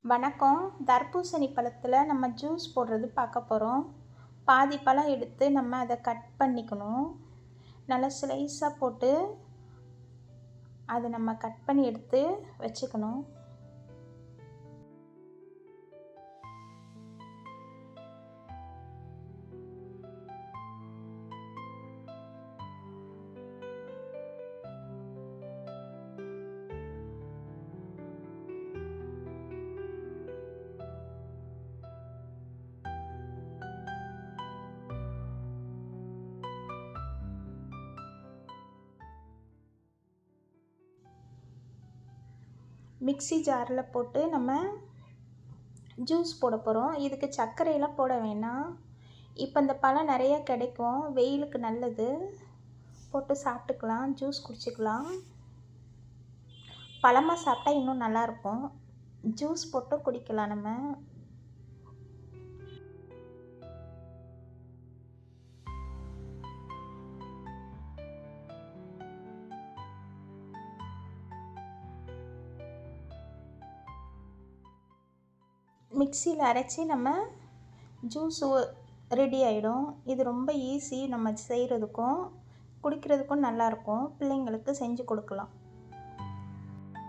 வணக்கம். தர்பூசணி பழத்தில் நம்ம ஜூஸ் போடுறது பார்க்க போகிறோம். பாதி பழம் எடுத்து நம்ம அதை கட் பண்ணிக்கணும். நல்லா ஸ்லைஸாக போட்டு அதை நம்ம கட் பண்ணி எடுத்து வச்சுக்கணும். மிக்ஸி ஜாரில் போட்டு நம்ம ஜூஸ் போட போகிறோம். இதுக்கு சர்க்கரையெல்லாம் போட வேணாம். இப்போ இந்த பழம் நிறைய கிடைக்கும், வெயிலுக்கு நல்லது. போட்டு சாப்பிட்டுக்கலாம், ஜூஸ் குடிச்சிக்கலாம். பழமாக சாப்பிட்டா இன்னும் நல்லாயிருக்கும். ஜூஸ் போட்டு குடிக்கலாம் நம்ம. மிக்சியில் அரைச்சி நம்ம ஜூஸ் ரெடி ஆகிடும். இது ரொம்ப ஈஸி, நம்ம செய்கிறதுக்கும் குடிக்கிறதுக்கும் நல்லாயிருக்கும். பிள்ளைங்களுக்கு செஞ்சு கொடுக்கலாம்.